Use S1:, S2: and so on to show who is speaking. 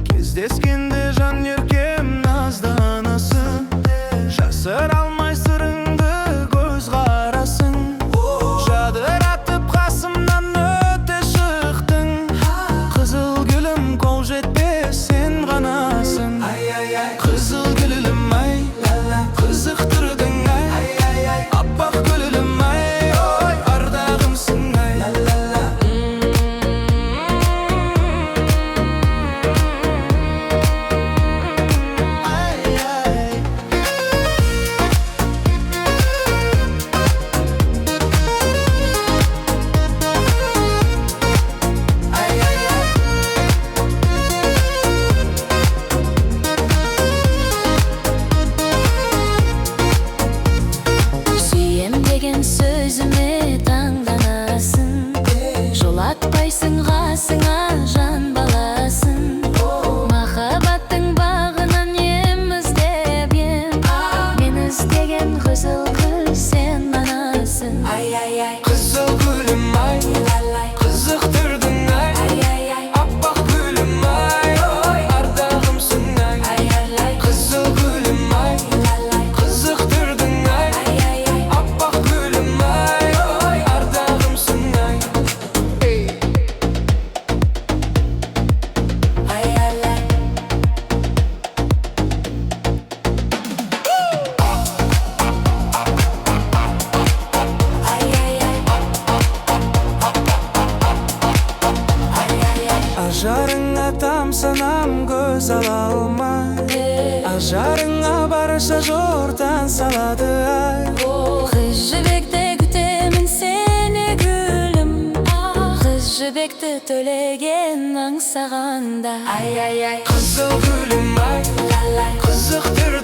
S1: Кездескенде жан еркем назданасың, жасыра алмай сырыңды көз қарасың. Жадыратып қасымнан өте шықтың, қызыл гүлім қол жетпес сен ғанасың. Қызыл гүлім ай, қызықтырдың ай, аппақ гүлім ай, ардағымсың ай.
S2: Сөзіме таңданасың, жолатпайсың қасыңа жан баласын. Махаббаттың бағынан ем іздеп ем, мен іздеген қызыл гүл сен ғанасың.
S1: Қызыл гүлім ай, қызықтырдың ай, аппақ гүлім ай, ардағымсың ай. Қызыл гүлім ай, қызықтырдың ай, аппақ гүлім ай, ардағымсың ай. Ажарыңа тамсанам көз ала алмай, ажарыңа барша жортан салады ай.
S2: Қыз жібекті күтемін сені гүлім, қыз жібекті төлеген аңсағанда.
S1: Қызыл гүлім ай, қызықтыр